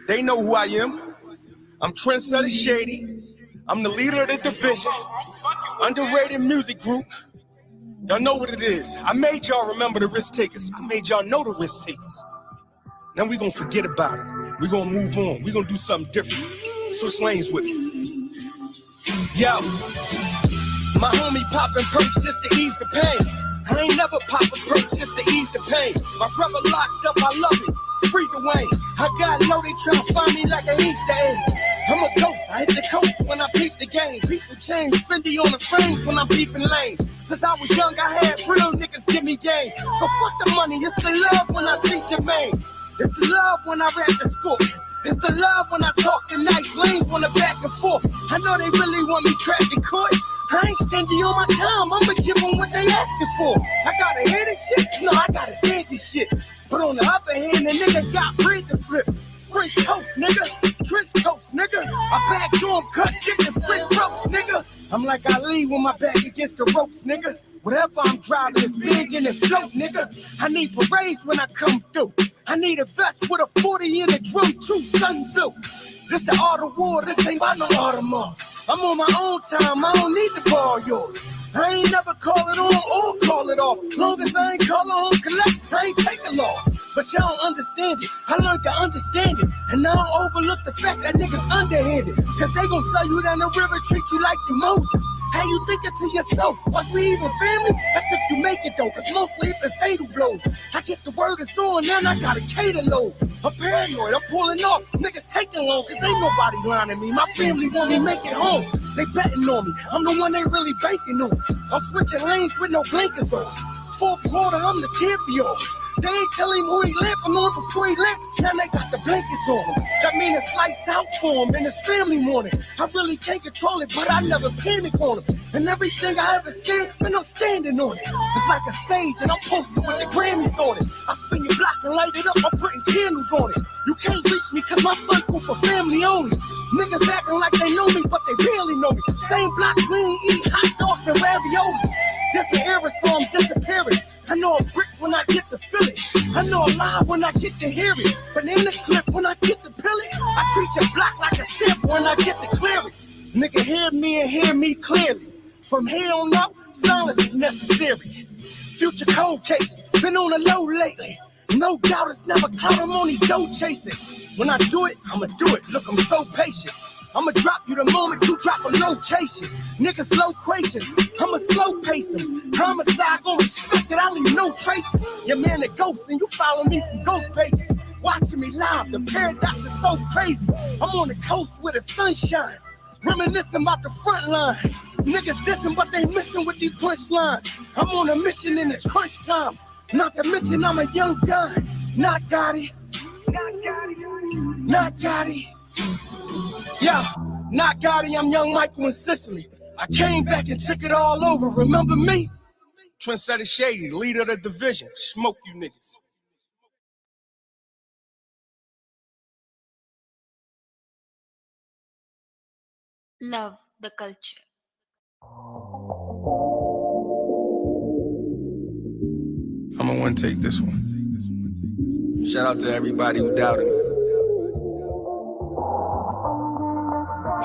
They know who I am. I'm Trendsetter Shady. I'm the leader of the division. Underrated music group. Y'all know what it is. I made y'all remember the risk takers. I made y'all know the risk takers. Now we gonna forget about it. We gonna move on. We gonna do something different. Switch lanes with me. Yo, my homie popping perks just to ease the pain. I ain't never popping perks just to ease the pain. My brother locked up, I love it. Free the Wayne. I got low, they tryna find me like an Easter egg. I'm a ghost, I hit the coast when I peep the game. People change, Cindy on the frames when I'm peeping lanes. Since I was young, I had real niggas give me game. So fuck the money, it's the love when I see Jermaine. It's the love when I rap the score. It's the love when I talk the nice lanes when I'm back and forth. I know they really want me trapped in court. I ain't stingy on my time, I'ma give them what they asking for. I gotta hear this shit? No, I gotta dig this shit. But on the other hand, the nigga got bread to flip. French toast, nigga. Trench coats, nigga. I back door cut, get the split ropes, nigga. I'm like Ali with my back against the ropes, nigga. Whatever I'm driving is big and it float, nigga. I need parades when I come through. I need a vest with a 40 in the drum, too, Sun Tzu. This the art of war, this ain't about no Audemars. I'm on my own time, I don't need to borrow yours. I ain't never call it on or call it off. Long as I ain't call on collect, I ain't take a loss. But y'all don't understand it, I learned to understand it. And I don't overlook the fact that niggas underhanded. Cause they gon' sell you down the river, treat you like you Moses. How you thinking to yourself, was we even family? That's if you make it though, cause mostly it's the fatal blows. I get the word is on, then I got a cater load. I'm paranoid, I'm pulling off, niggas taking long, cause ain't nobody lining me. My family want me make it home, they betting on me. I'm the one they really banking on. I'm switching lanes with no blinkers on. Fourth quarter, I'm the champion. They ain't telling him who he lamping on before he lamp. Now they got the blankets on him. That mean it's lights out for him and it's family morning. I really can't control it, but I never panic on him. And everything I ever said, man, I'm standing on it. It's like a stage and I'm posted with the Grammys on it. I spin your block and light it up, I'm putting candles on it. You can't reach me cause my son cool for family only. Niggas acting like they know me, but they barely know me. Same block, we ain't eat hot dogs and raviolis. Different eras, so I'm disappearing. I know a brick when I get to feel it. I know a lie when I get to hear it. But in the clip when I get to peel it, I treat your block like a sample when I get to clear it. Nigga, hear me and hear me clearly. From here on out, silence is necessary. Future cold cases, been on the low lately. No doubt it's never clout, I'm only dough chasing. When I do it, I'ma do it. Look, I'm so patient. I'ma drop you the moment you drop a location. Niggas slow crazy, I'ma slow pacing. Homicide gon' respect it, I leave no traces. Your man a ghost and you follow me from ghost pages. Watching me live, the paradox is so crazy. I'm on the coast where the sunshine, reminiscing about the front line. Niggas dissing but they missing with these punchlines. I'm on a mission in this crunch time. Not to mention I'm a young guy. Not Gotti. Not Gotti. Yeah, not Gotti, I'm young Michael in Sicily. I came back and took it all over, remember me? Trendsetter Shady, leader of the division. Smoke you niggas. Love the culture. I'm gonna one take this one. Shout out to everybody who doubted me.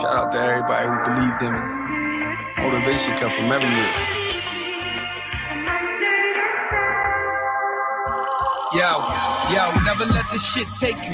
Shout out to everybody who believed in me. Motivation comes from everywhere. Yo, never let this shit take you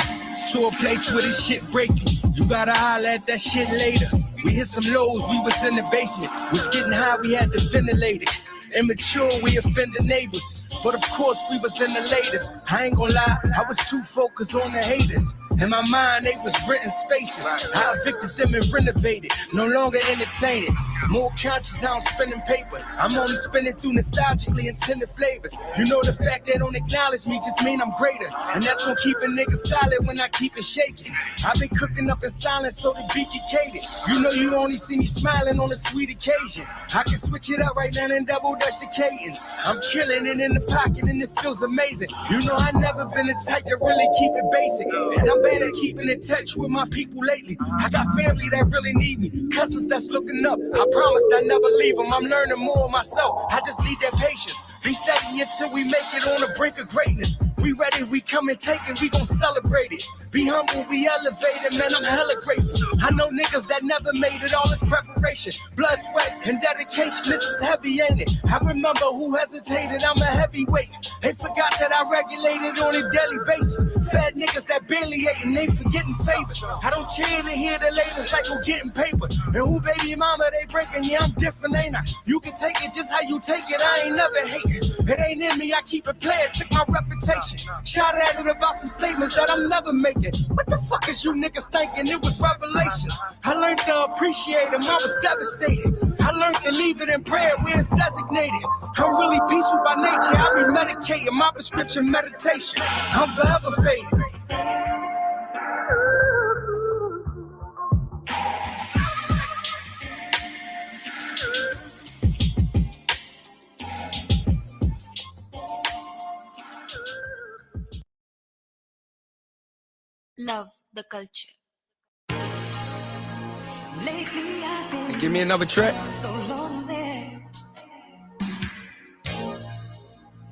to a place where this shit break you. You gotta holler at that shit later. We hit some lows, we was in the basement. Was getting high, we had to ventilate it. Immature, we offended neighbors. But of course, we was in the latest. I ain't gonna lie, I was too focused on the haters. In my mind, they was renting spaces. I evicted them and renovated. No longer entertaining. More conscious how I'm spending paper. I'm only spending through nostalgically intended flavors. You know the fact they don't acknowledge me just mean I'm greater. And that's gonna keep a nigga solid when I keep it shaking. I've been cooking up in silence so the beat get catered. You know you only see me smiling on a sweet occasion. I can switch it up right now and double dutch the cadence. I'm killing it in the pocket and it feels amazing. You know I never been the type to really keep it basic. And I'm bad at keeping in touch with my people lately. I got family that really need me. Cousins that's looking up. I promised I never leave them. I'm learning more myself. I just need that patience. Be steady until we make it on the brink of greatness. We ready, we come and take it, we gon' celebrate it. Be humble, we elevated, man, I'm hella grateful. I know niggas that never made it, all this preparation. Blood, sweat, and dedication, this is heavy, ain't it? I remember who hesitated, I'm a heavyweight. They forgot that I regulated on a daily basis. Fat niggas that barely ate and they forgetting favors. I don't care to hear the latest like I'm getting paper. And who baby mama they breaking, yeah, I'm different, ain't I? You can take it just how you take it, I ain't never hating. It ain't in me, I keep it playing, took my reputation. Shot at it about some statements that I'm never making. What the fuck is you niggas thinking? It was revelations. I learned to appreciate them, I was devastated. I learned to leave it in prayer where it's designated. I'm really peaceful by nature, I be medicating, my prescription meditation. I'm forever faded. Love the culture. Hey, give me another track. So lonely.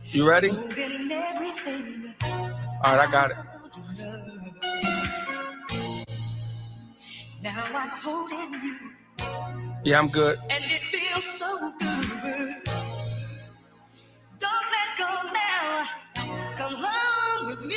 You ready? Everything. All right, I got it. Now I'm holding you. Yeah, I'm good. And it feels so good. Don't let go now. Come home with me.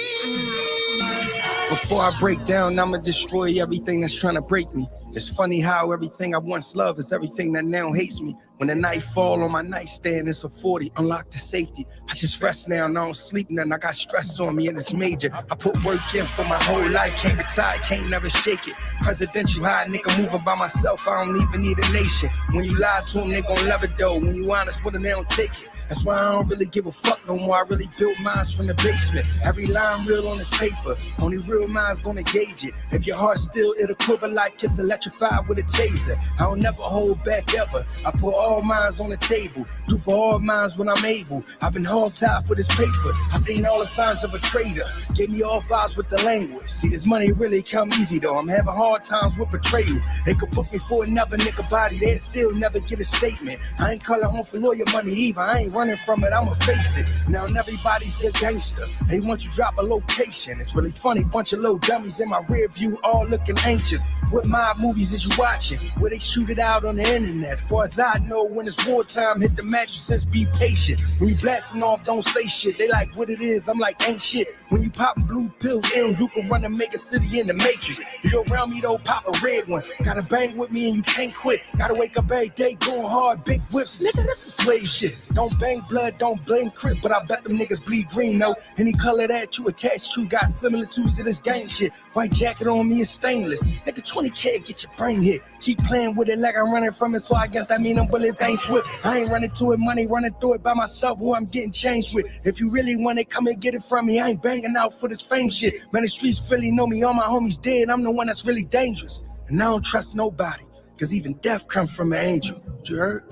Before I break down, I'ma destroy everything that's trying to break me. It's funny how everything I once loved is everything that now hates me. When the night fall on my nightstand, it's a 40, unlock the safety. I just rest now and I don't sleep nothing. I got stress on me and it's major. I put work in for my whole life, can't retire, can't never shake it. Presidential high, nigga moving by myself, I don't even need a nation. When you lie to them, they gon' love it though. When you honest with them, they don't take it. That's why I don't really give a fuck no more. I really built minds from the basement. Every line real on this paper. Only real minds gonna gauge it. If your heart's still, it'll quiver like it's electrified with a taser. I don't never hold back ever. I put all minds on the table. Do for all minds when I'm able. I've been hog-tied for this paper. I seen all the signs of a traitor. Gave me all vibes with the language. See, this money really come easy though. I'm having hard times with betrayal. They could book me for another nigga body. They'll still never get a statement. I ain't calling home for lawyer money either. I ain't running from it, I'ma face it. Now everybody's a gangster. They want you to drop a location. It's really funny, bunch of little dummies in my rear view, all looking anxious. What mob movies is you watching? Where they shoot it out on the internet? Far as I know, when it's wartime, hit the mattresses, be patient. When you blasting off, don't say shit. They like what it is, I'm like ain't shit. When you popping blue pills, ill, you can run and make a city in the matrix. You around me, don't pop a red one. Gotta bang with me and you can't quit. Gotta wake up every day going hard, big whips. Nigga, this is slave shit. Don't bang blood, don't blame crip, but I bet them niggas bleed green, though. Any color that you attached to got similitudes to this gang shit. White jacket on me is stainless. Nigga, 20K get your brain hit. Keep playing with it like I'm running from it, so I guess that mean them bullets ain't swift. I ain't running to it, money running through it by myself, who I'm getting changed with. If you really want it, come and get it from me. I ain't banging out for this fame shit. Man, the streets really know me, all my homies dead. I'm the one that's really dangerous. And I don't trust nobody, cause even death comes from an angel. You heard?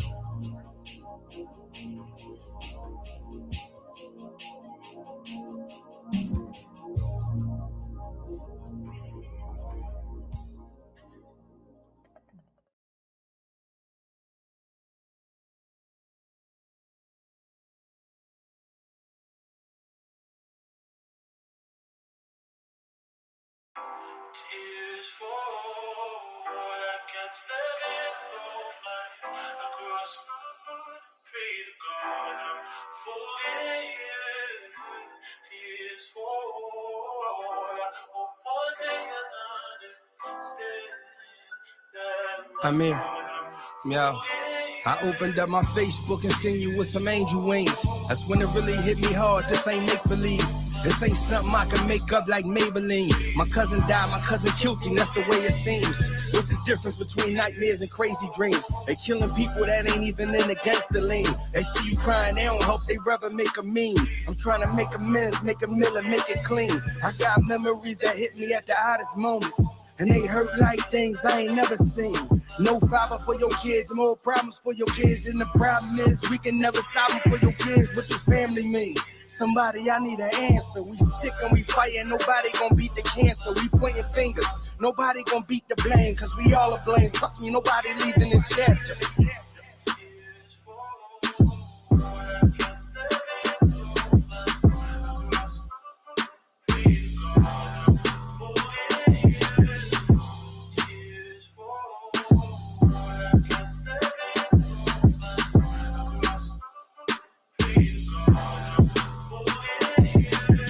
Tears fall, I can't stand it, both lines across my heart, pray to God I'm forgiven. Tears fall, I hope one day I'll understand that I'm here. Yo. I opened up my Facebook and seen you with some angel wings. That's when it really hit me hard. This ain't make-believe. This ain't something I can make up like Maybelline. My cousin died, my cousin killed him, that's the way it seems. What's the difference between nightmares and crazy dreams? They killing people that ain't even in the gangster lane. They see you crying, they don't hope they rather make a meme. I'm trying to make amends, make a meal and make it clean. I got memories that hit me at the hottest moments. And they hurt like things I ain't never seen. No fiber for your kids, more problems for your kids. And the problem is we can never solve them for your kids. What your family mean? Somebody, I need an answer. We sick and we fighting, nobody gon' beat the cancer. We pointing fingers, nobody gon' beat the blame. Cause we all are blame, trust me, nobody leaving this chapter.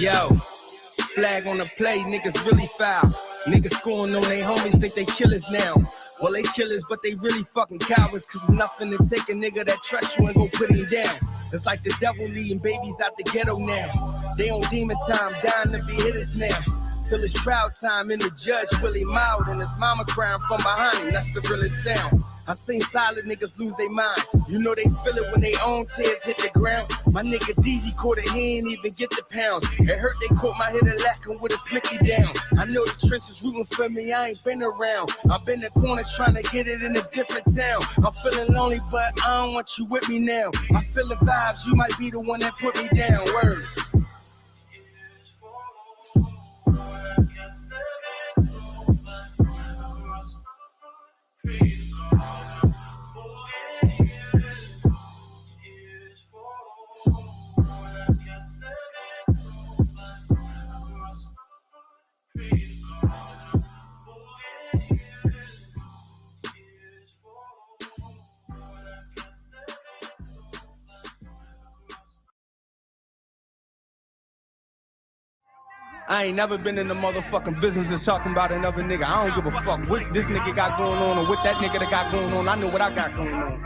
Yo, flag on the play, niggas really foul. Niggas scoring on their homies, think they killers now. Well, they killers, but they really fucking cowards. Cause nothing to take a nigga that trusts you and go put him down. It's like the devil leading babies out the ghetto now. They on demon time, dying to be hitters now. Till it's trial time and the judge really mild. And his mama crying from behind him, that's the realest sound. I seen solid niggas lose their mind. You know they feel it when they own tears hit the ground. My nigga DZ caught it, he ain't even get the pounds. It hurt they caught my hitter lacking with his blicky down. I know the trenches rooting for me, I ain't been around. I've been in the corners trying to get it in a different town. I'm feeling lonely, but I don't want you with me now. I feel the vibes, you might be the one that put me down. Words. I ain't never been in the motherfucking business of talking about another nigga. I don't give a fuck what this nigga got going on or what that nigga that got going on. I know what I got going on.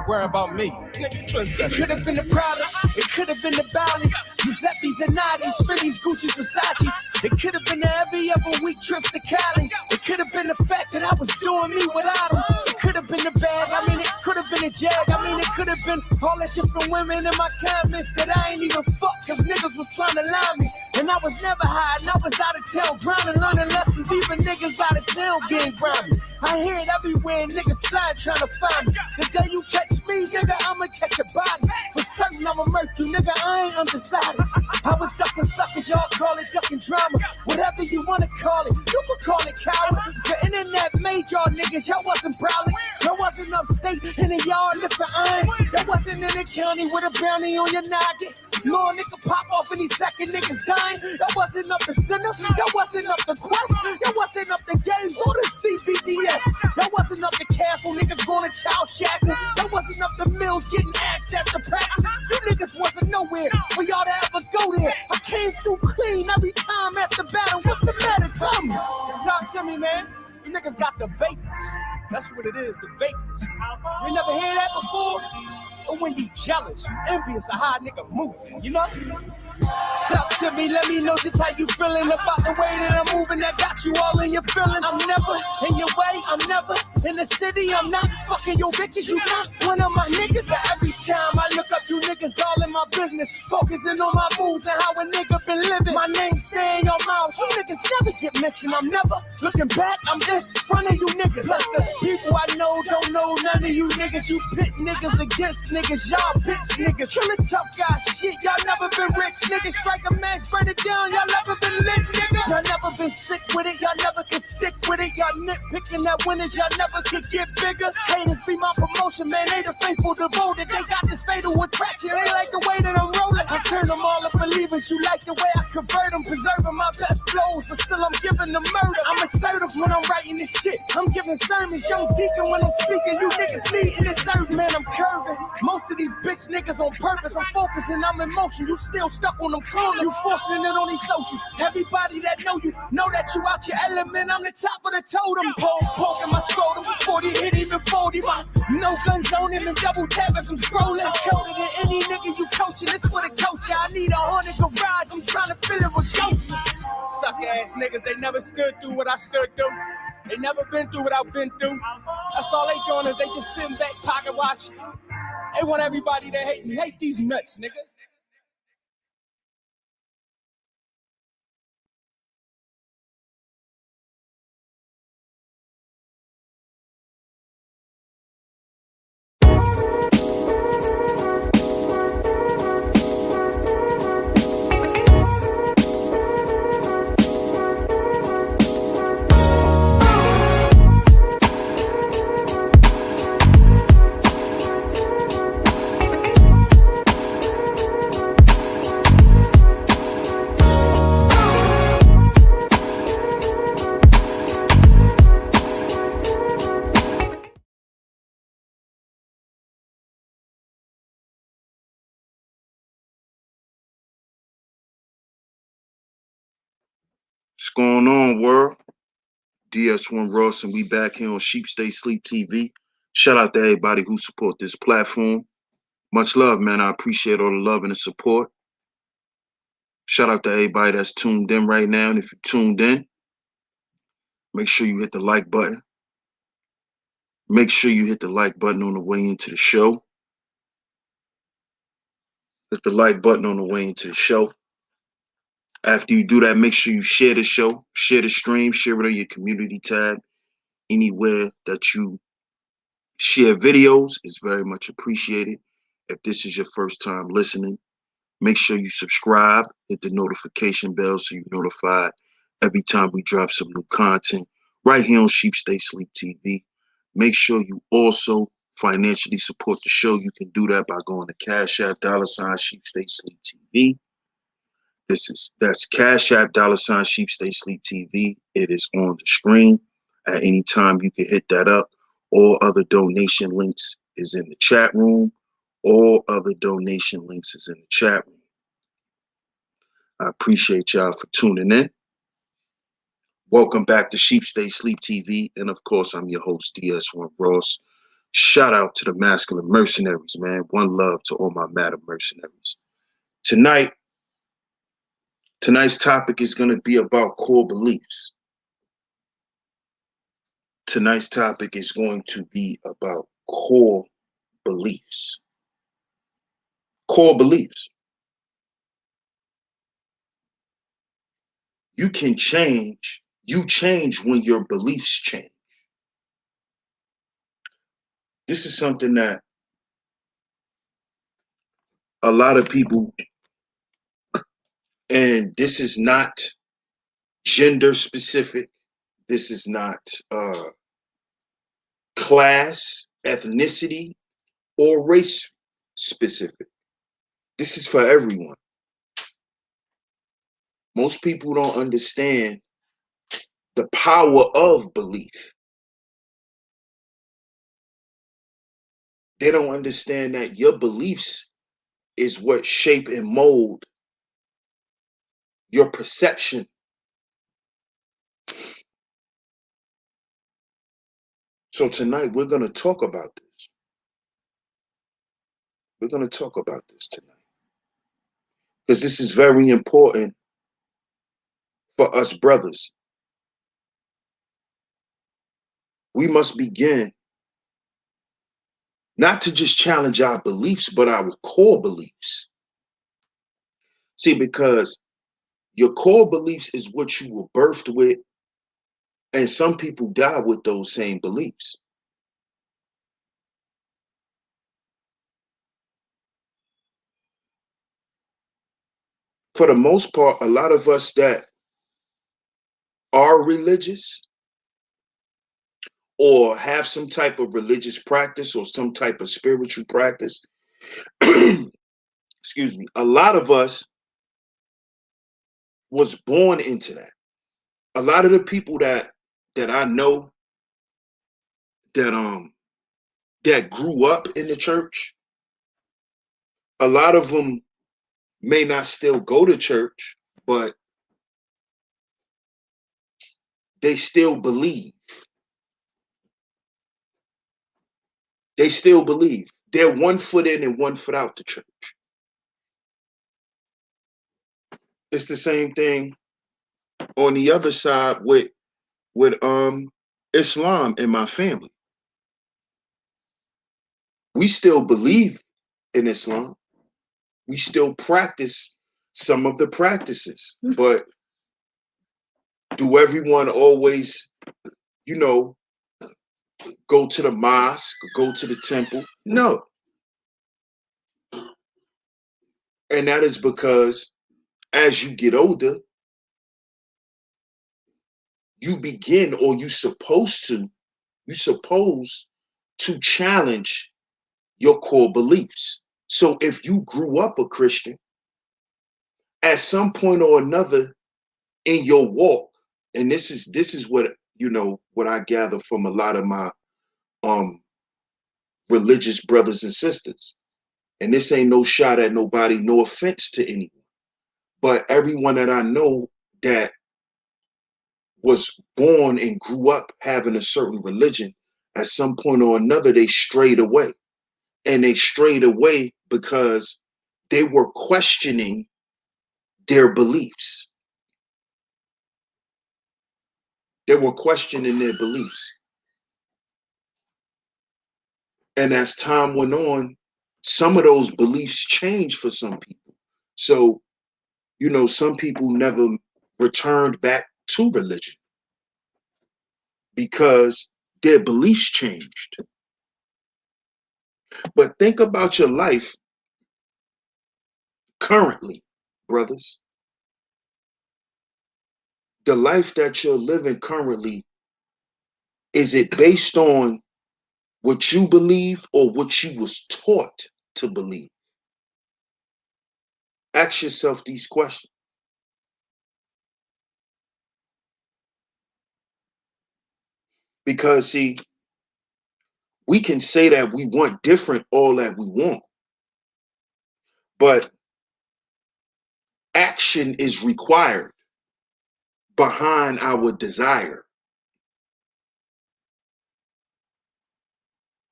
Worry about me. Nigga, it could have been the Pradas, it could have been the Bally's, Giuseppe's and Nadi's, Phillies, Gucci's, Versace's. It could have been the every other week trips to Cali. It could have been the fact that I was doing me without him. It could have been the bag, I mean it could have been a jag. I mean it could have been all the different women in my comments that I ain't even fuck, cause niggas was trying to lie me. And I was never high, and I was out of town grinding, learning lessons, even niggas out of town getting grimy. I hear it everywhere, niggas slide trying to find me. The day you catch me, nigga, I'ma catch a body. For certain, I'ma murk you, nigga, I ain't undecided. I was ducking suckers, y'all call it ducking drama. Whatever you wanna call it, you can call it coward. The internet made y'all niggas, y'all wasn't prowling. Y'all wasn't upstate in the yard lifting iron. Y'all wasn't in the county with a bounty on your noggin. Lord, nigga pop off any second, niggas dying. That wasn't up the center, that wasn't up the quest. That wasn't up the games or the CBDS. That wasn't up the castle, niggas going to child shackle. That wasn't up the mills getting access to practice. You niggas wasn't nowhere for y'all to ever go there. I came through clean every time after battle. What's the matter? Tell me. Talk to me, man. You niggas got the vapors. That's what it is, the vapors. You never hear that before? Or when you jealous, you envious of how a nigga moving, you know? Talk to me, let me know just how you feeling about the way that I'm moving. That got you all in your feelings. I'm never in your way, I'm never in the city. I'm not fucking your bitches, you not one of my niggas. But every time I look up, you niggas all in my business, focusing on my moves and how a nigga been living. My name stay in your mouth, you niggas never get mentioned. I'm never looking back, I'm in front of you niggas. Plus the people I know don't know none of you niggas. You pit niggas against niggas, y'all bitch niggas. Kill a tough guy shit, y'all never been rich. Niggas strike a match, burn it down, y'all never been lit, nigga. Y'all never been sick with it, y'all never can stick with it. Y'all nitpicking that winners, y'all never could get bigger. Haters be my promotion, man, they the faithful devoted. They got this fatal attraction, they like the way that I'm rolling. I turn them all to believers, you like the way I convert them. Preserving my best flows, but still I'm giving them murder. I'm assertive when I'm writing this shit, I'm giving sermons. Young deacon when I'm speaking, you niggas needing this service. Man, I'm curving, most of these bitch niggas on purpose. I'm focusing, I'm in motion, you still stuck on them corners. You forcing it on these socials. Everybody that know you know that you out your element. I'm the top of the totem pole. Poking my scrotum before he hit even 40. No guns on him and double tap as I'm scrolling. Colder than any nigga you coaching. This for the coach. I need 100 garage. I'm trying to fill it with ghosts. Suck ass niggas, they never stood through what I stood through. They never been through what I've been through. That's all they doing is they just sitting back pocket watching. They want everybody to hate me. Hate these nuts, nigga. going on, world? DS1 Ross, and we back here on Sheep Stay Sleep TV. Shout out to everybody who support this platform. Much love, man. I appreciate all the love and the support. Shout out to everybody that's tuned in right now. And if you're tuned in, make sure you hit the like button. Make sure you hit the like button on the way into the show. Hit the like button on the way into the show. After you do that, make sure you share the show, share the stream, share it on your community tab. Anywhere that you share videos is very much appreciated. If this is your first time listening, make sure you subscribe, hit the notification bell so you're notified every time we drop some new content right here on Sheep Stay Sleep TV. Make sure you also financially support the show. You can do that by going to CashApp $Sheep Stay Sleep TV. That's CashApp $Sheep Stay Sleep TV. It is on the screen. At any time you can hit that up. All other donation links is in the chat room. All other donation links is in the chat room. I appreciate y'all for tuning in. Welcome back to Sheep Stay Sleep TV. And of course, I'm your host, DS1 Ross. Shout out to the masculine mercenaries, man. One love to all my madam mercenaries. Tonight's topic is going to be about core beliefs. Tonight's topic is going to be about core beliefs. Core beliefs. You can change. You change when your beliefs change. This is something that a lot of people, and this is not gender specific. This is not class, ethnicity, or race specific. This is for everyone. Most people don't understand the power of belief. They don't understand that your beliefs is what shape and mold your perception. So tonight we're going to talk about this. We're going to talk about this tonight. Because this is very important for us brothers. We must begin not to just challenge our beliefs, but our core beliefs. See, because your core beliefs is what you were birthed with, and some people die with those same beliefs. For the most part, a lot of us that are religious or have some type of religious practice or some type of spiritual practice, excuse me, a lot of us was born into that. A lot of the people that I know that grew up in the church, a lot of them may not still go to church, but they still believe. They still believe. They're 1 foot in and 1 foot out the church. It's the same thing on the other side with Islam in my family. We still believe in Islam. We still practice some of the practices, but do everyone always, go to the mosque, go to the temple? No. And that is because as you get older, you begin, or you suppose to challenge your core beliefs. So if you grew up a Christian, at some point or another in your walk, and this is what what I gather from a lot of my religious brothers and sisters. And this ain't no shot at nobody, no offense to anyone. But everyone that I know that was born and grew up having a certain religion, at some point or another, they strayed away. And they strayed away because they were questioning their beliefs. They were questioning their beliefs. And as time went on, some of those beliefs changed for some people. So, you know, some people never returned back to religion because their beliefs changed. But think about your life currently, brothers. The life that you're living currently, is it based on what you believe or what you was taught to believe? Ask yourself these questions. Because see, we can say that we want different all that we want, but action is required behind our desire.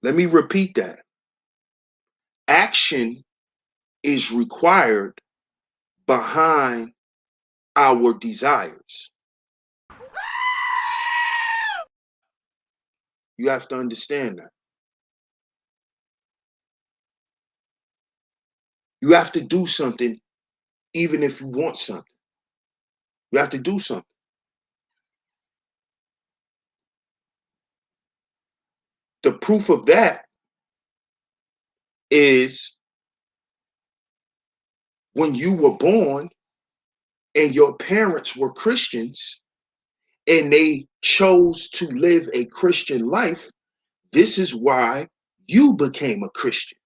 Let me repeat that. Action is required behind our desires. You have to understand that. You have to do something even if you want something. You have to do something. The proof of that is when you were born and your parents were Christians and they chose to live a Christian life, this is why you became a Christian.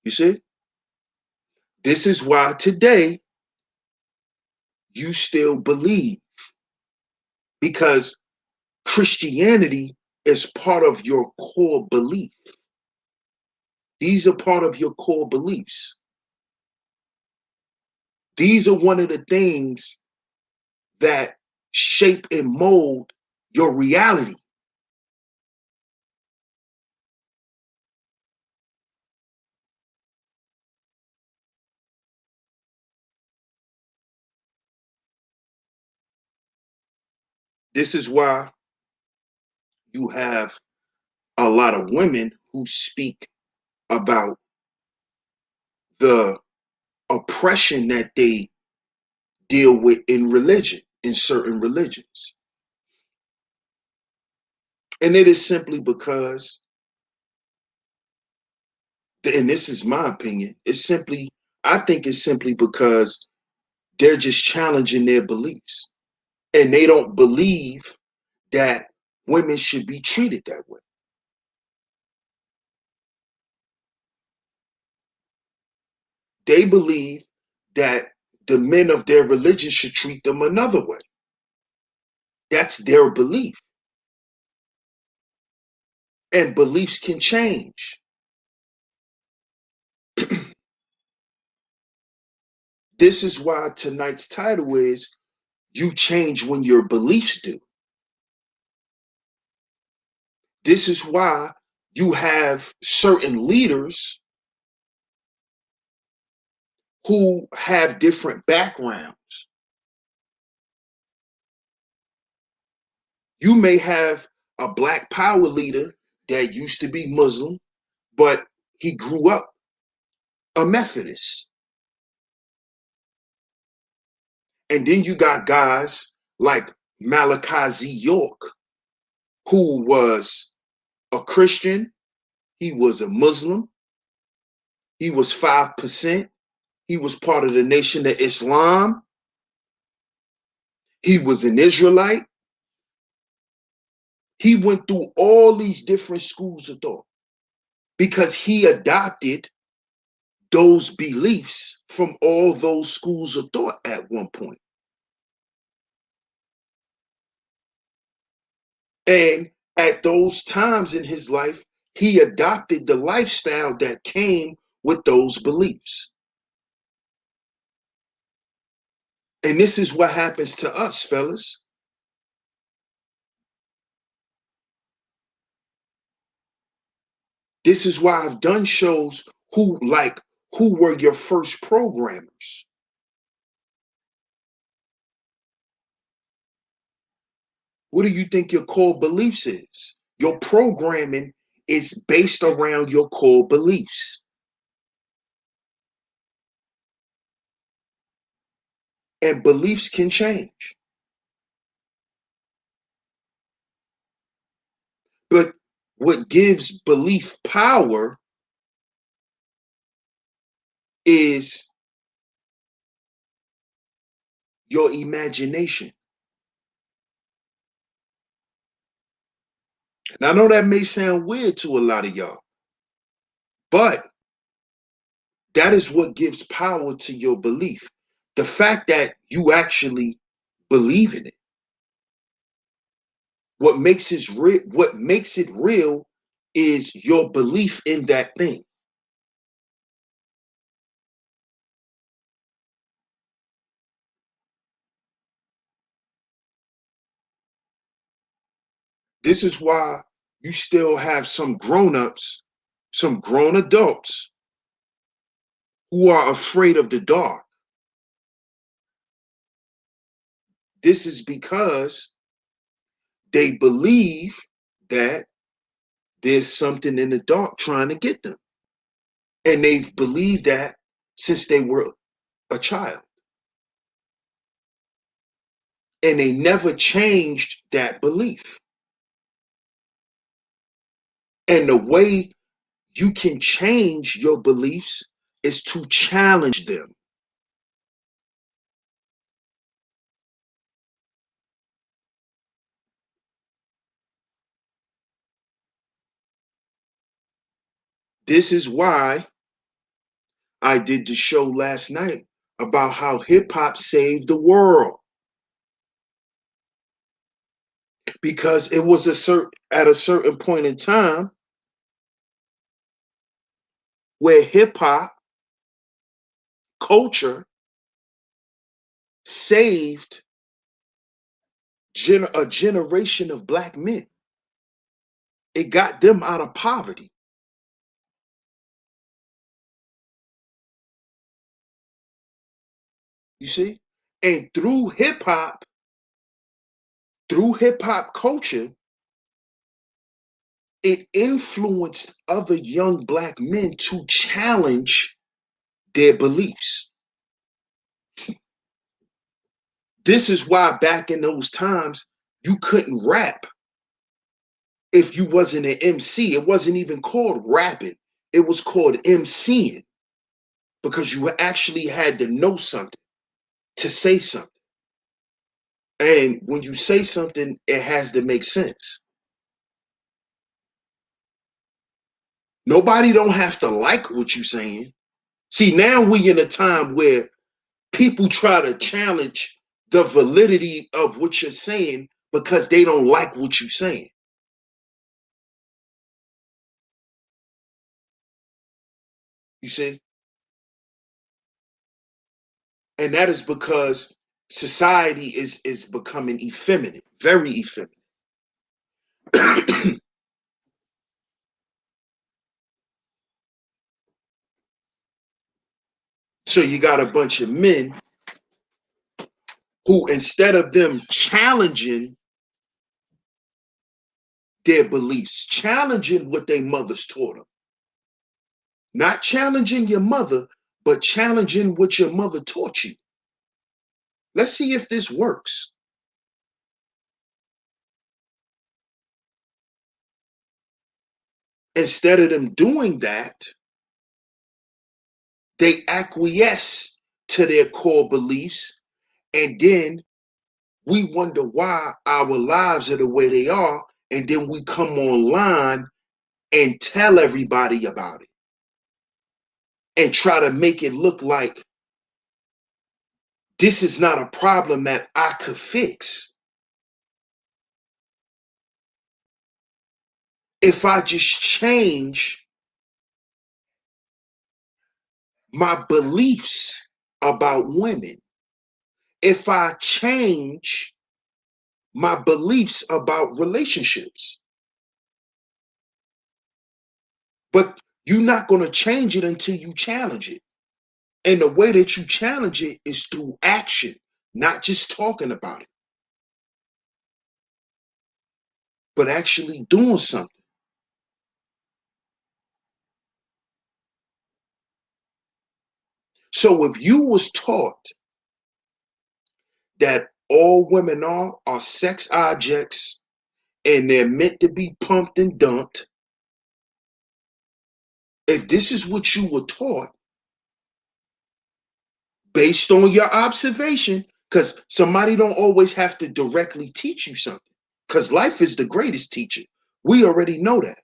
You see? This is why today you still believe, because Christianity is part of your core belief. These are part of your core beliefs. These are one of the things that shape and mold your reality. This is why you have a lot of women who speak about the oppression that they deal with in religion, in certain religions. And it is simply because, and this is my opinion, I think it's simply because they're just challenging their beliefs. And they don't believe that women should be treated that way. They believe that the men of their religion should treat them another way. That's their belief. And beliefs can change. This is why tonight's title is You Change When Your Beliefs Do. This is why you have certain leaders who have different backgrounds. You may have a black power leader that used to be Muslim, but he grew up a Methodist. And then you got guys like Malachi Z. York, who was a Christian, he was a Muslim, he was 5%, he was part of the Nation of Islam, he was an Israelite. He went through all these different schools of thought because he adopted those beliefs from all those schools of thought at one point. And at those times in his life, he adopted the lifestyle that came with those beliefs. And this is what happens to us, fellas. This is why I've done shows who were your first programmers. What do you think your core beliefs is? Your programming is based around your core beliefs. And beliefs can change. But what gives belief power is your imagination. And I know that may sound weird to a lot of y'all, but that is what gives power to your belief. The fact that you actually believe in it. What makes it real is your belief in that thing. This is why you still have some grown-ups, some grown adults who are afraid of the dark. This is because they believe that there's something in the dark trying to get them. And they've believed that since they were a child. And they never changed that belief. And the way you can change your beliefs is to challenge them. This is why I did the show last night about how hip hop saved the world. Because it was at a certain point in time where hip hop culture saved a generation of black men. It got them out of poverty. You see? And through hip hop culture, it influenced other young black men to challenge their beliefs. This is why back in those times, you couldn't rap if you wasn't an MC. It wasn't even called rapping. It was called MCing, because you actually had to know something to say something. And when you say something, it has to make sense. Nobody don't have to like what you're saying. See, now we in a time where people try to challenge the validity of what you're saying because they don't like what you're saying. You see? And that is because society is becoming effeminate, very effeminate. So you got a bunch of men who, instead of them challenging their beliefs, challenging what their mothers taught them, not challenging your mother, but challenging what your mother taught you. Let's see if this works. Instead of them doing that, they acquiesce to their core beliefs, and then we wonder why our lives are the way they are, and then we come online and tell everybody about it and try to make it look like this is not a problem that I could fix. If I just change my beliefs about women, if I change my beliefs about relationships. But you're not going to change it until you challenge it. And the way that you challenge it is through action, not just talking about it, but actually doing something. So if you was taught that all women are sex objects and they're meant to be pumped and dumped, if this is what you were taught based on your observation, because somebody don't always have to directly teach you something, because life is the greatest teacher. We already know that.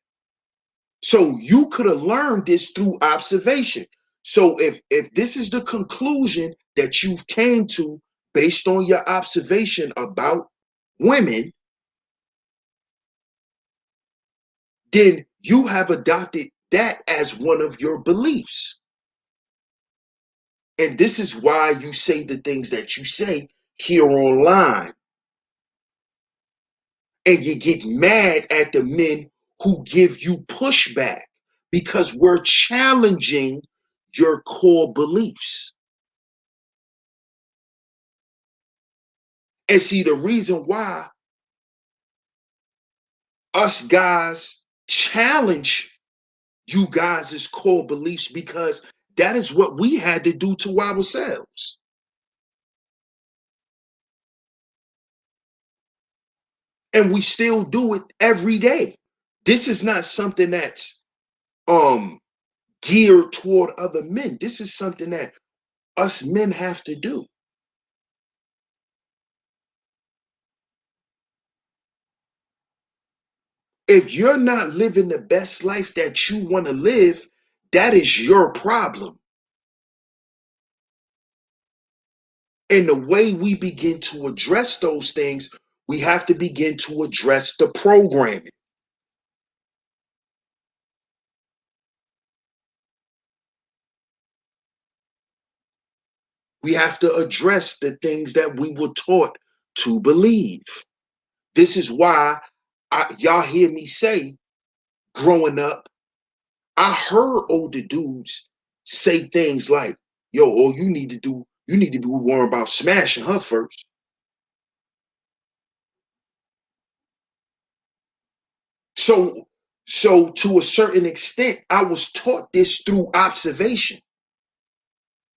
So you could have learned this through observation. So if this is the conclusion that you've came to based on your observation about women, then you have adopted that as one of your beliefs. And this is why you say the things that you say here online. And you get mad at the men who give you pushback because we're challenging your core beliefs. And see, the reason why us guys challenge you guys' core beliefs, because that is what we had to do to ourselves. And we still do it every day. This is not something that's geared toward other men. This is something that us men have to do. If you're not living the best life that you want to live, that is your problem. And the way we begin to address those things, we have to begin to address the programming. We have to address the things that we were taught to believe. This is why y'all hear me say, growing up, I heard older dudes say things like, yo, all you need to do, you need to be worried about smashing her first. So, so to a certain extent, I was taught this through observation,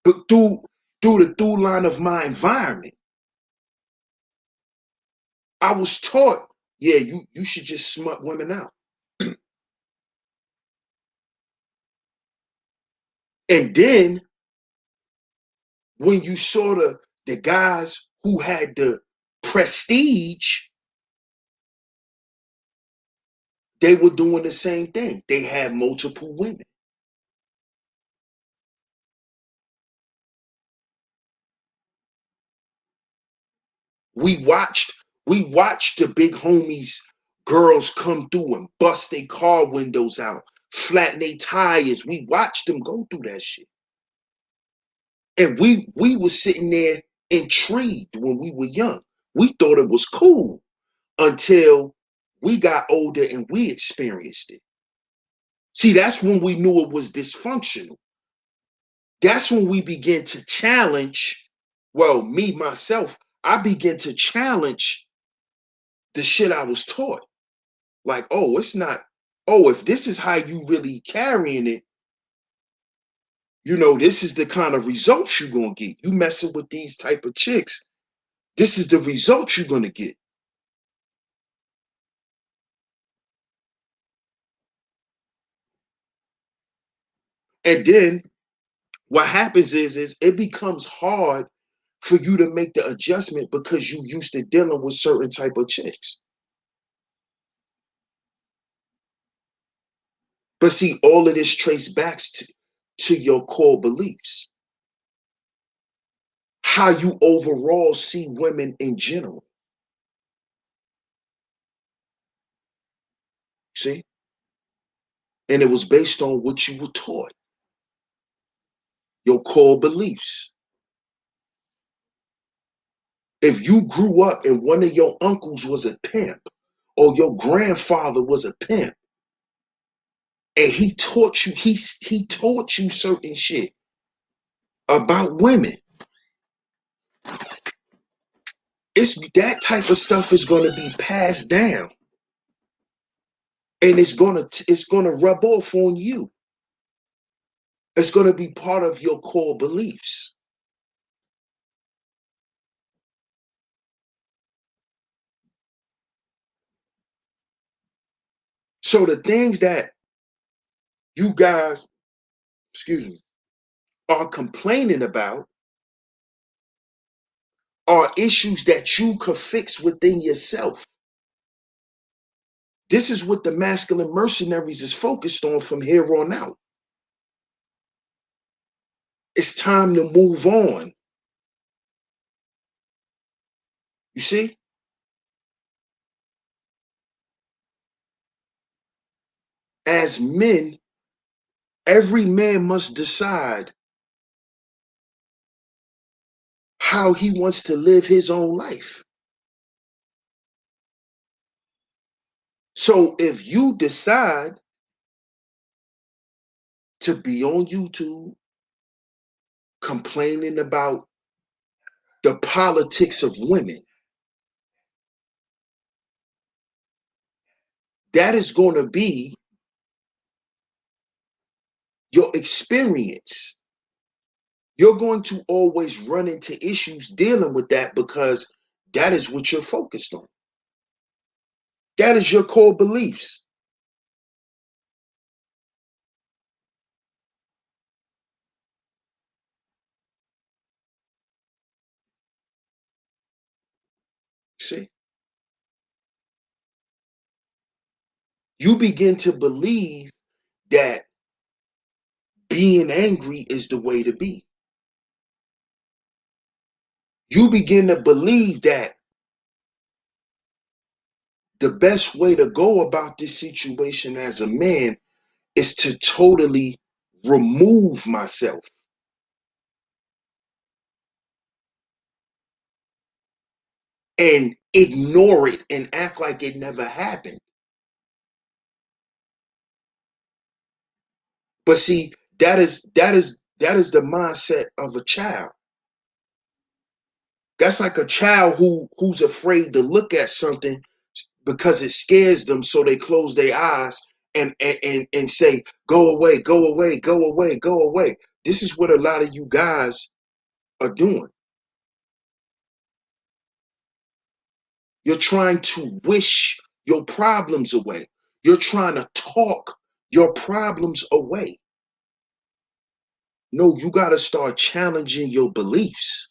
but through the through line of my environment. I was taught, yeah, you should just smut women out. And then when you saw the guys who had the prestige, they were doing the same thing. They had multiple women. We watched, we watched the big homies, girls come through and bust their car windows out, flatten their tires. We watched them go through that shit. And we were sitting there intrigued when we were young. We thought it was cool until we got older and we experienced it. See, that's when we knew it was dysfunctional. That's when we began to challenge, well, me, myself, I began to challenge the shit I was taught. Like, oh, it's not, oh, if this is how you really carrying it, you know, this is the kind of results you're gonna get. You messing with these type of chicks, this is the results you're gonna get. And then what happens is it becomes hard for you to make the adjustment because you used to dealing with certain type of chicks. But see, all of this trace back to your core beliefs. How you overall see women in general. See? And it was based on what you were taught, your core beliefs. If you grew up and one of your uncles was a pimp or your grandfather was a pimp and he taught you, he taught you certain shit about women, it's that type of stuff is going to be passed down and it's gonna rub off on you. It's going to be part of your core beliefs. So the things that you guys, excuse me, are complaining about are issues that you could fix within yourself. This is what the masculine mercenaries is focused on from here on out. It's time to move on. You see? As men, every man must decide how he wants to live his own life. So if you decide to be on YouTube complaining about the politics of women, that is going to be your experience. You're going to always run into issues dealing with that because that is what you're focused on. That is your core beliefs. See? You begin to believe that being angry is the way to be. You begin to believe that the best way to go about this situation as a man is to totally remove myself and ignore it and act like it never happened. But see, that is the mindset of a child. That's like a child who's afraid to look at something because it scares them, so they close their eyes and say, "Go away, go away, go away, go away." This is what a lot of you guys are doing. You're trying to wish your problems away. You're trying to talk your problems away. No, you got to start challenging your beliefs.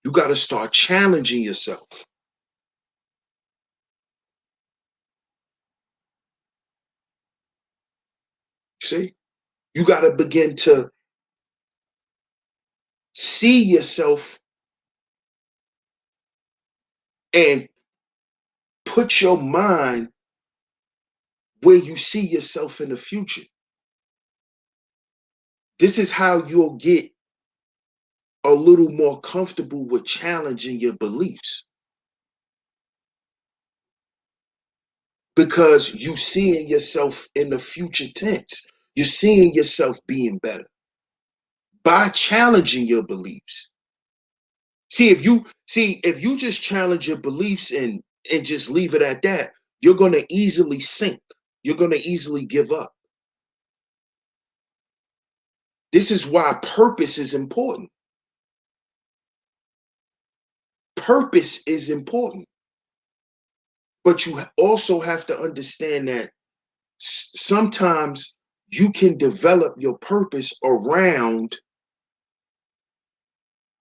You got to start challenging yourself. See? You got to begin to see yourself and put your mind where you see yourself in the future. This is how you'll get a little more comfortable with challenging your beliefs because you seeing yourself in the future tense. You're seeing yourself being better by challenging your beliefs. If you just challenge your beliefs and just leave it at that, you're going to easily sink. You're going to easily give up. This is why purpose is important. Purpose is important. But you also have to understand that sometimes you can develop your purpose around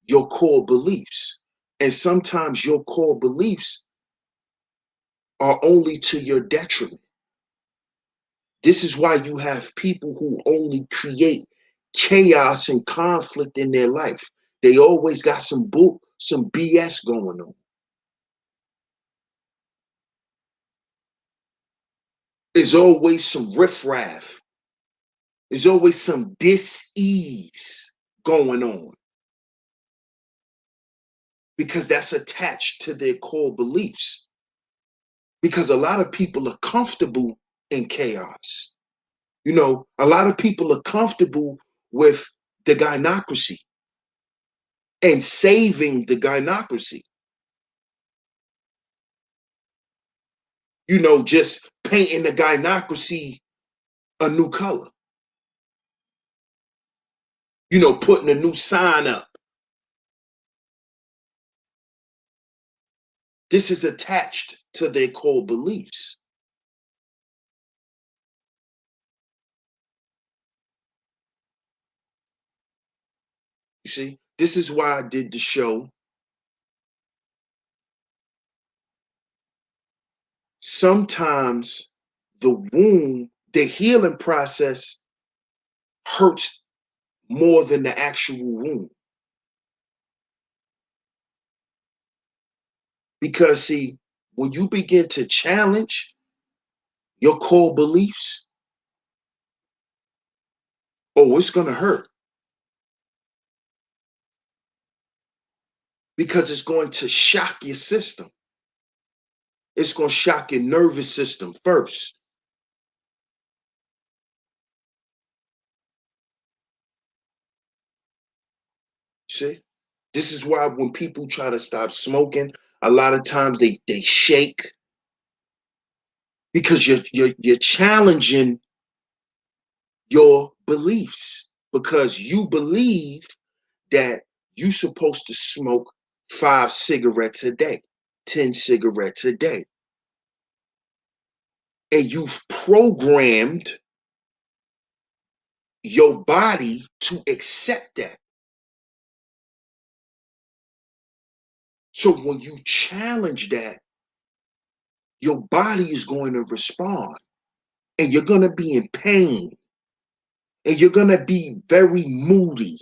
your core beliefs. And sometimes your core beliefs are only to your detriment. This is why you have people who only create chaos and conflict in their life. They always got some BS going on. There's always some riffraff. There's always some dis-ease going on because that's attached to their core beliefs. Because a lot of people are comfortable in chaos. You know, a lot of people are comfortable with the gynocracy and saving the gynocracy. You know, just painting the gynocracy a new color. You know, putting a new sign up. This is attached to their core beliefs. You see, this is why I did the show. Sometimes the wound, the healing process hurts more than the actual wound. Because, see, when you begin to challenge your core beliefs, oh, it's going to hurt. Because it's going to shock your system. It's going to shock your nervous system first. See? This is why when people try to stop smoking, a lot of times they shake because you're challenging your beliefs because you believe that you're supposed to smoke 5 cigarettes a day, 10 cigarettes a day. And you've programmed your body to accept that. So when you challenge that, your body is going to respond and you're going to be in pain and you're going to be very moody.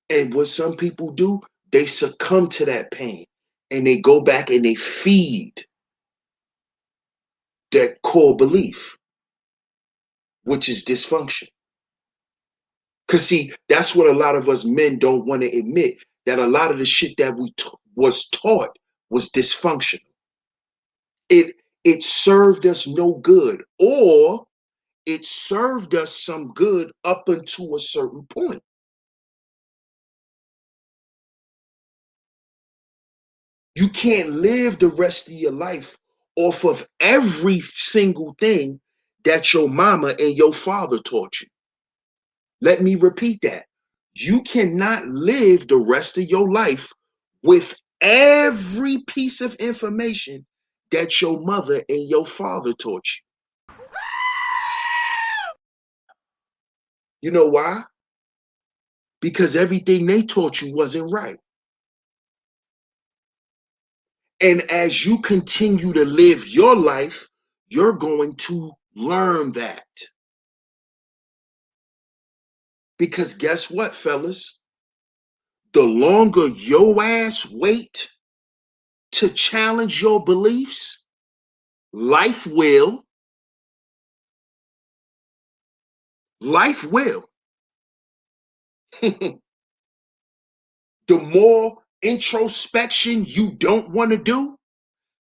And what some people do, they succumb to that pain and they go back and they feed that core belief, which is dysfunction. Because, see, that's what a lot of us men don't want to admit, that a lot of the shit that we was taught was dysfunctional. It served us no good, or it served us some good up until a certain point. You can't live the rest of your life off of every single thing that your mama and your father taught you. Let me repeat that. You cannot live the rest of your life with every piece of information that your mother and your father taught you. You know why? Because everything they taught you wasn't right. And as you continue to live your life, you're going to learn that. Because guess what, fellas? The longer your ass wait to challenge your beliefs, life will. Life will. The more introspection you don't want to do,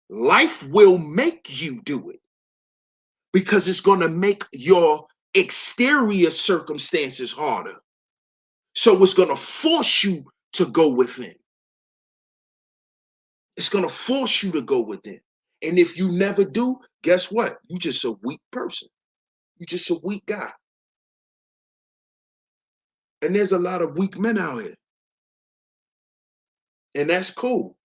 life will make you do it. Because it's going to make your exterior circumstances harder. So it's going to force you to go within. It's going to force you to go within. And if you never do, guess what? You're just a weak person. You're just a weak guy. And there's a lot of weak men out here. And that's cool.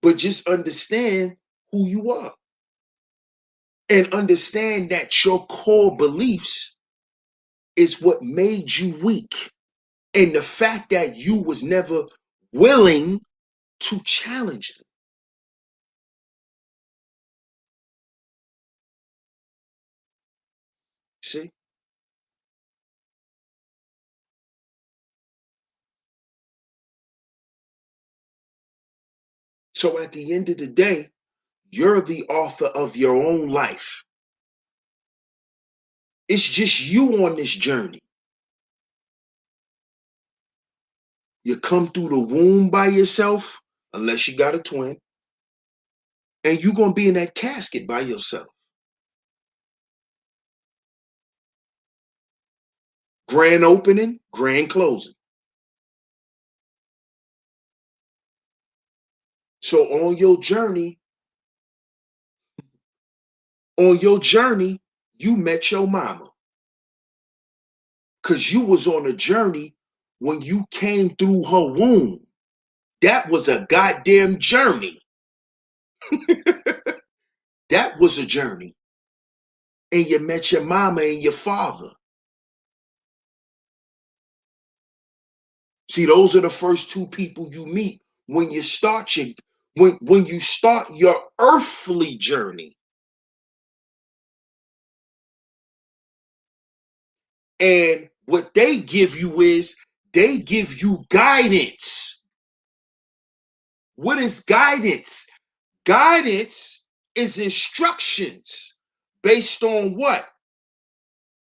But just understand who you are. And understand that your core beliefs is what made you weak. And the fact that you was never willing to challenge them. See? So at the end of the day, you're the author of your own life. It's just you on this journey. You come through the womb by yourself, unless you got a twin, and you're going to be in that casket by yourself. Grand opening, grand closing. So on your journey, you met your mama. Because you was on a journey when you came through her womb. That was a goddamn journey. That was a journey. And you met your mama and your father. See, those are the first two people you meet when you start when you start your earthly journey. And what they give you is they give you guidance. What is guidance? Guidance is instructions based on what?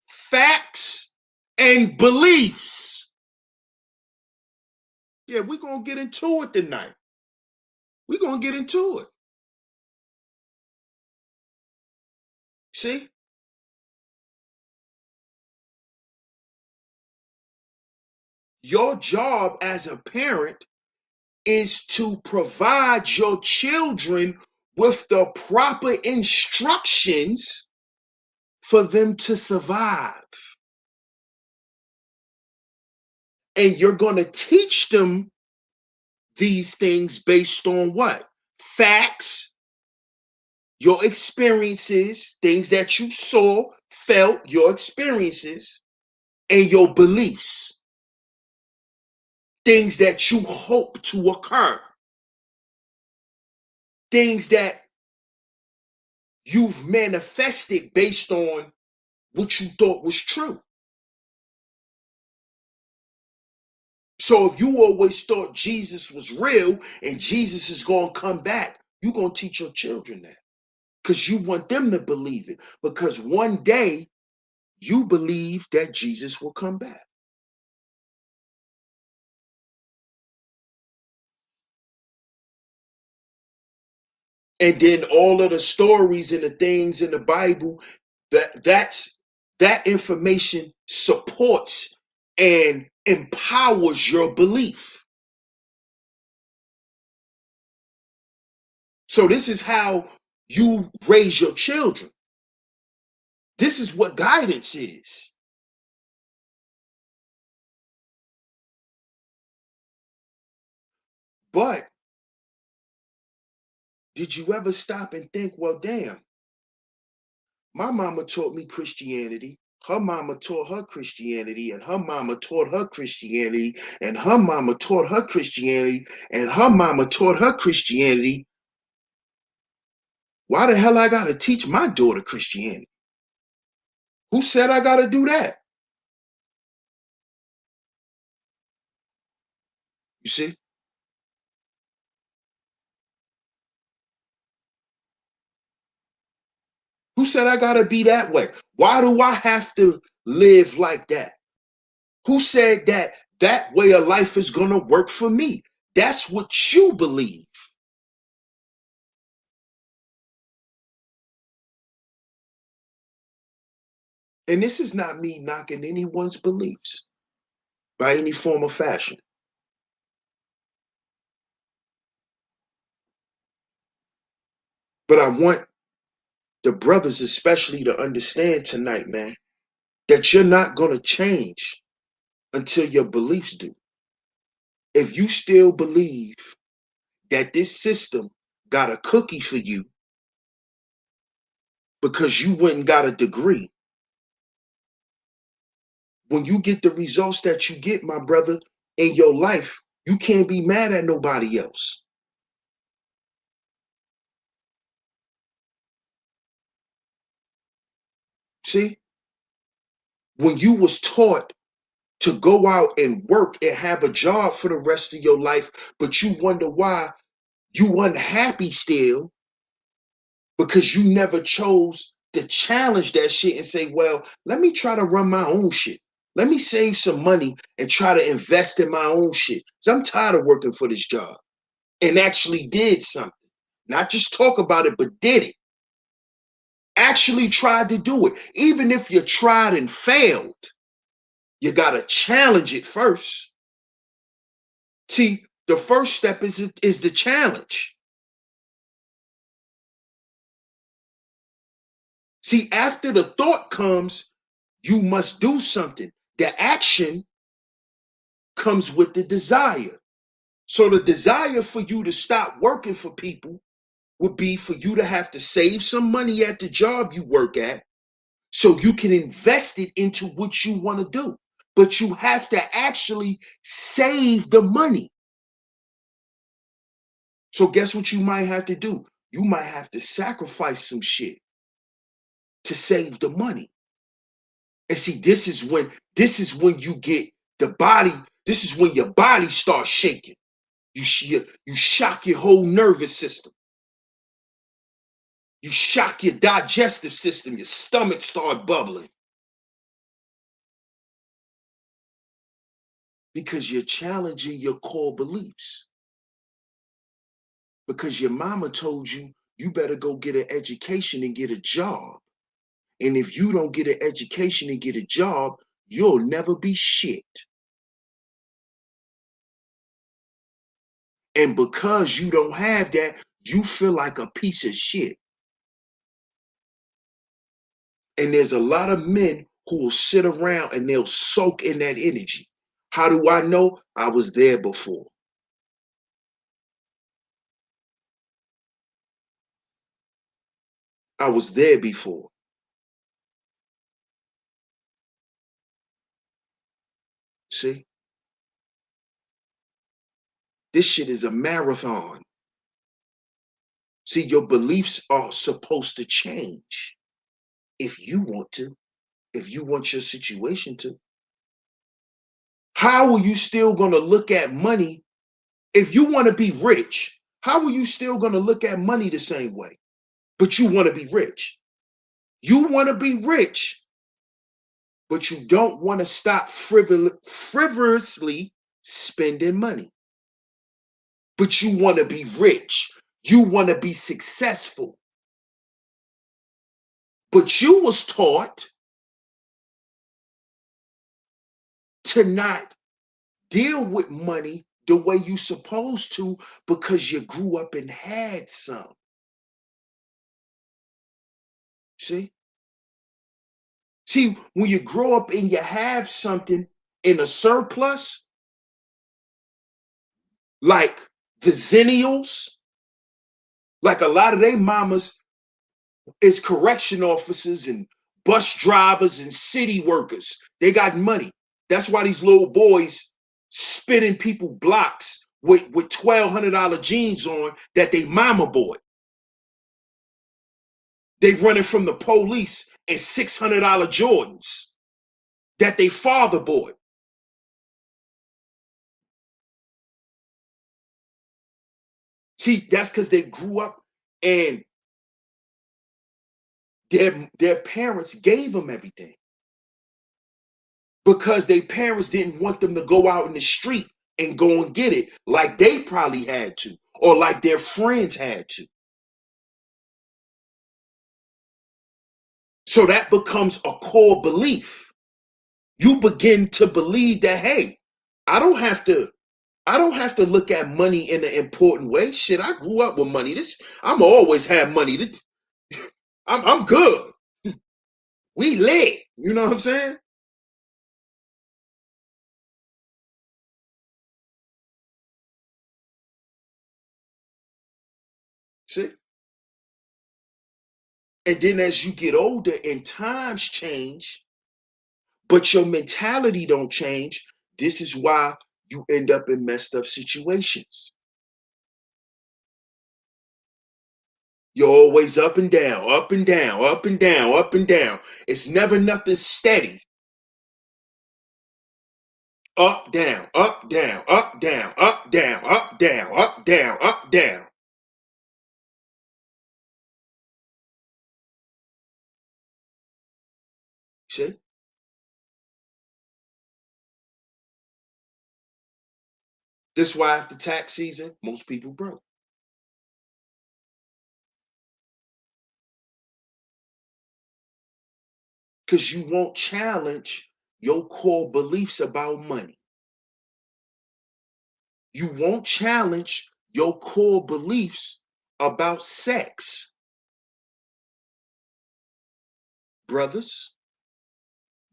Facts and beliefs. Yeah, we're going to get into it tonight. We're going to get into it. See? Your job as a parent is to provide your children with the proper instructions for them to survive. And you're going to teach them these things based on what? Facts, your experiences, things that you saw, felt, your experiences, and your beliefs, things that you hope to occur, things that you've manifested based on what you thought was true. So if you always thought Jesus was real and Jesus is going to come back, you're going to teach your children that because you want them to believe it. Because one day you believe that Jesus will come back. And then all of the stories and the things in the Bible, that information supports and empowers your belief. So this is how you raise your children. This is what guidance is. But did you ever stop and think, well, damn, my mama taught me Christianity. Her mama taught her Christianity, and her mama taught her Christianity, and her mama taught her Christianity, and her mama taught her Christianity. Why the hell I gotta teach my daughter Christianity? Who said I gotta do that? You see? Who said I gotta be that way? Why do I have to live like that? Who said that that way of life is gonna work for me? That's what you believe. And this is not me knocking anyone's beliefs by any form or fashion. But I want the brothers especially to understand tonight, man, that you're not going to change until your beliefs do. If you still believe that this system got a cookie for you because you went and got a degree, when you get the results that you get, my brother, in your life, you can't be mad at nobody else. See, when you was taught to go out and work and have a job for the rest of your life, but you wonder why You unhappy still because you never chose to challenge that shit and say, well, let me try to run my own shit. Let me save some money and try to invest in my own shit. Because I'm tired of working for this job. And actually did something. Not just talk about it, but did it. Actually tried to do it. Even if you tried and failed, you got to challenge it first. See, the first step is the challenge. See, after the thought comes, you must do something. The action comes with the desire. So the desire for you to stop working for people would be for you to have to save some money at the job you work at so you can invest it into what you want to do. But you have to actually save the money. So guess what you might have to do? You might have to sacrifice some shit to save the money. And see, this is when you get the body, this is when your body starts shaking. You shock your whole nervous system. You shock your digestive system. Your stomach start bubbling. Because you're challenging your core beliefs. Because your mama told you, you better go get an education and get a job. And if you don't get an education and get a job, you'll never be shit. And because you don't have that, you feel like a piece of shit. And there's a lot of men who will sit around and they'll soak in that energy. How do I know? I was there before. I was there before. See? This shit is a marathon. See, your beliefs are supposed to change if you want to, if you want your situation to. How are you still going to look at money if you want to be rich? How are you still going to look at money the same way? But you want to be rich. You want to be rich, but you don't want to stop frivolously spending money. But you want to be rich. You want to be successful. But you was taught to not deal with money the way you supposed to because you grew up and had some. See? See, when you grow up and you have something in a surplus, like the Zennials, like a lot of they mamas is correction officers and bus drivers and city workers. They got money. That's why these little boys spitting people blocks with $1,200 jeans on that they mama bought. They running from the police in $600 Jordans that they father bought. See, that's because they grew up and their parents gave them everything. Because their parents didn't want them to go out in the street and go and get it like they probably had to, or like their friends had to. So that becomes a core belief. You begin to believe that, hey, I don't have to look at money in an important way. Shit, I grew up with money. I'm always have money. I'm good. We lit. You know what I'm saying? See? And then as you get older and times change, but your mentality don't change, this is why you end up in messed up situations. You're always up and down, up and down, up and down, up and down. It's never nothing steady. Up, down, up, down, up, down, up, down, up, down, up, down, up, down. This is why after tax season, most people broke. Because you won't challenge your core beliefs about money. You won't challenge your core beliefs about sex. Brothers,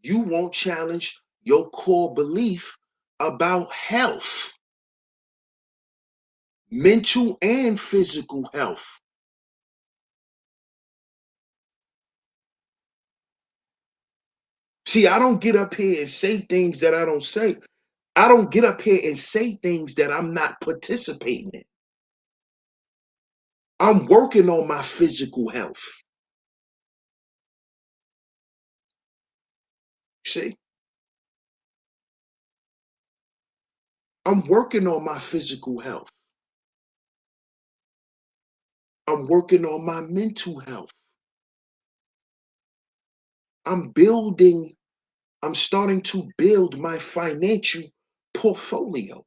you won't challenge your core belief about health, mental and physical health. See, I don't get up here and say things that I don't say. I don't get up here and say things that I'm not participating in. I'm working on my physical health. See? I'm working on my physical health. I'm working on my mental health. I'm starting to build my financial portfolio.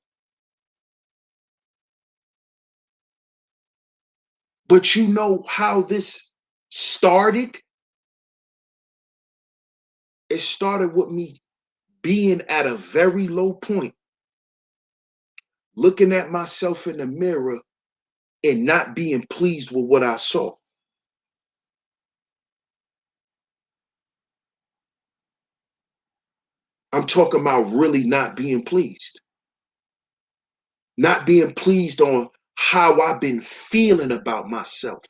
But you know how this started? It started with me being at a very low point, looking at myself in the mirror and not being pleased with what I saw. I'm talking about really not being pleased. Not being pleased on how I've been feeling about myself.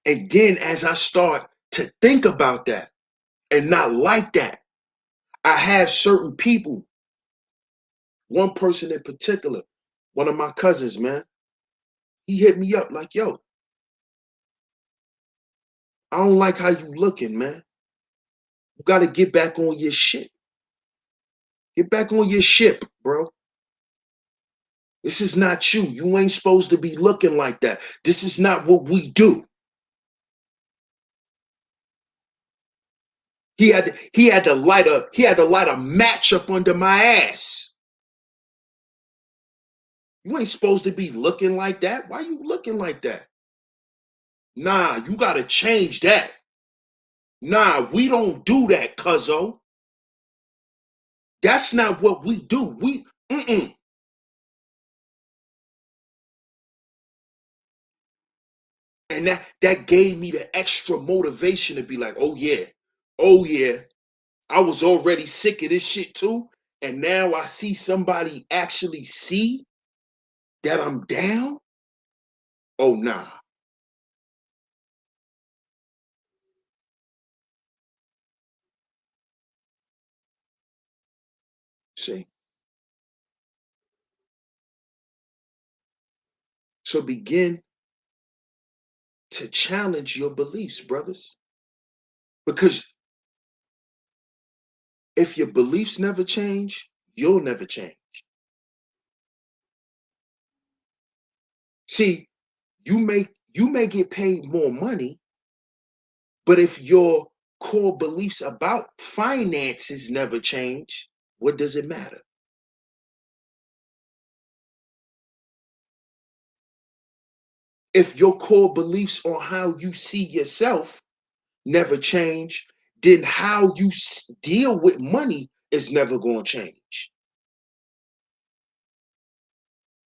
And then as I start to think about that and not like that, I have certain people, one person in particular, one of my cousins, man, he hit me up like, yo, I don't like how you looking, man. You got to get back on your shit. Get back on your ship, bro. This is not you. You ain't supposed to be looking like that. This is not what we do. He had to light a match up under my ass. You ain't supposed to be looking like that. Why you looking like that? Nah, you gotta change that. Nah, we don't do that, cuzzo. That's not what we do. And that gave me the extra motivation to be like, oh yeah, I was already sick of this shit too. And now I see somebody actually see that I'm down. Oh nah. See? So begin to challenge your beliefs, brothers. Because if your beliefs never change, you'll never change. See, you may get paid more money, but if your core beliefs about finances never change, what does it matter? If your core beliefs on how you see yourself never change, then how you deal with money is never going to change.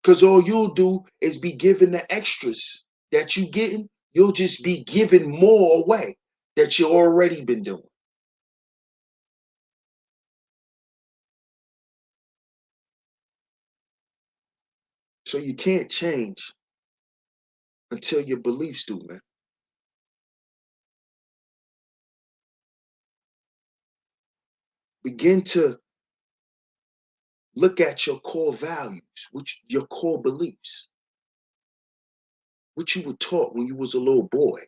Because all you'll do is be giving the extras that you getting. You'll just be giving more away that you already been doing. So you can't change until your beliefs do, man. Begin to look at your core values, which your core beliefs, what you were taught when you was a little boy.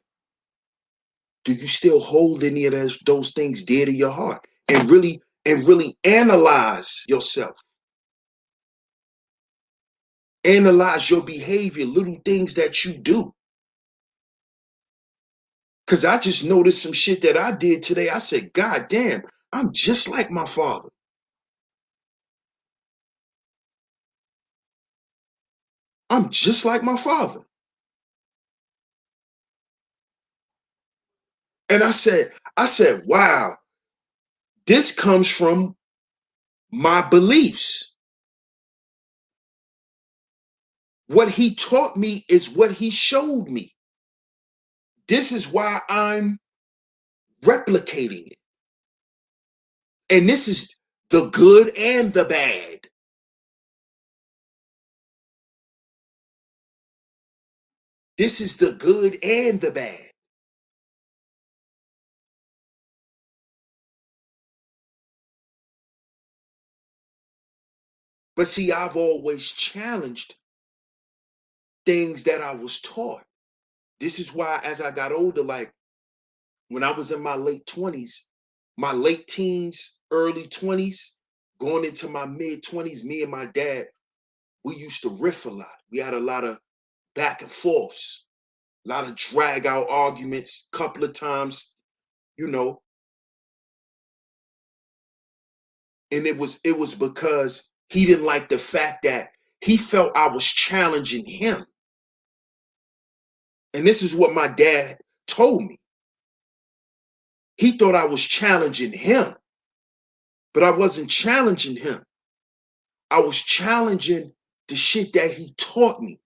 Do you still hold any of those things dear to your heart? And really analyze yourself. Analyze your behavior, little things that you do. Because I just noticed some shit that I did today. I said, God damn, I'm just like my father. I'm just like my father. And I said, wow, this comes from my beliefs. What he taught me is what he showed me. This is why I'm replicating it. And this is the good and the bad. This is the good and the bad. But see, I've always challenged things that I was taught. This is why, as I got older, like when I was in my late 20s, my late teens, early 20s, going into my mid 20s, me and my dad, we used to riff a lot. We had a lot of back and forths, a lot of drag out arguments, couple of times, you know. And it was because he didn't like the fact that he felt I was challenging him. And this is what my dad told me. He thought I was challenging him, but I wasn't challenging him. I was challenging the shit that he taught me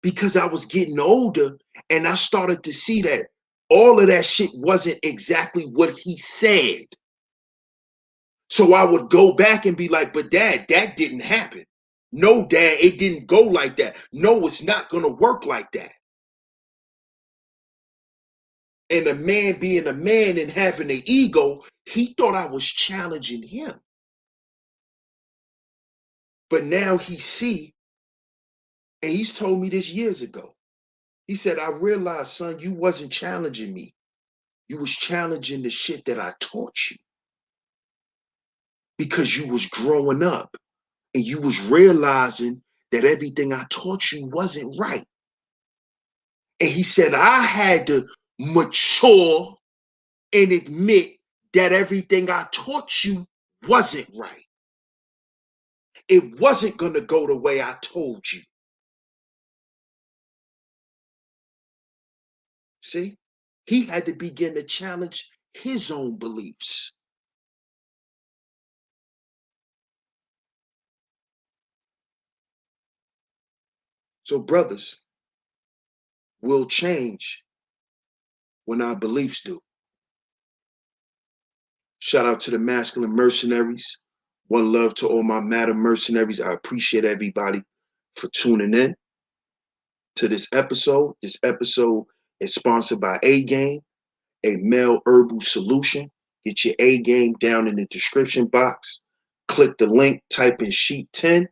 because I was getting older and I started to see that all of that shit wasn't exactly what he said. So I would go back and be like, but Dad, that didn't happen. No, Dad, it didn't go like that. No, it's not going to work like that. And a man being a man and having an ego, he thought I was challenging him. But now he see, and he's told me this years ago. He said, I realized, son, you wasn't challenging me. You was challenging the shit that I taught you. Because you was growing up and you was realizing that everything I taught you wasn't right. And he said, I had to mature and admit that everything I taught you wasn't right. It wasn't going to go the way I told you. See, he had to begin to challenge his own beliefs. So, brothers, we'll change when our beliefs do. Shout out to the masculine mercenaries. One love to all my madam mercenaries. I appreciate everybody for tuning in to this episode. This episode is sponsored by A-Game, a male herbal solution. Get your A-Game down in the description box. Click the link, type in sheep 10,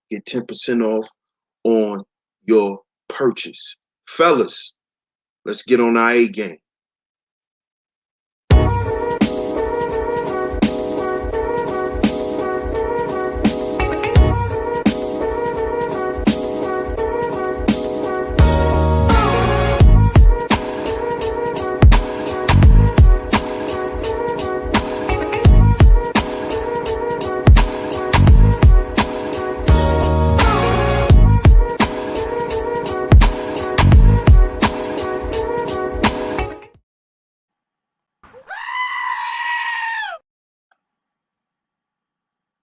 get 10% off on your purchase. Fellas, let's get on our A-Game.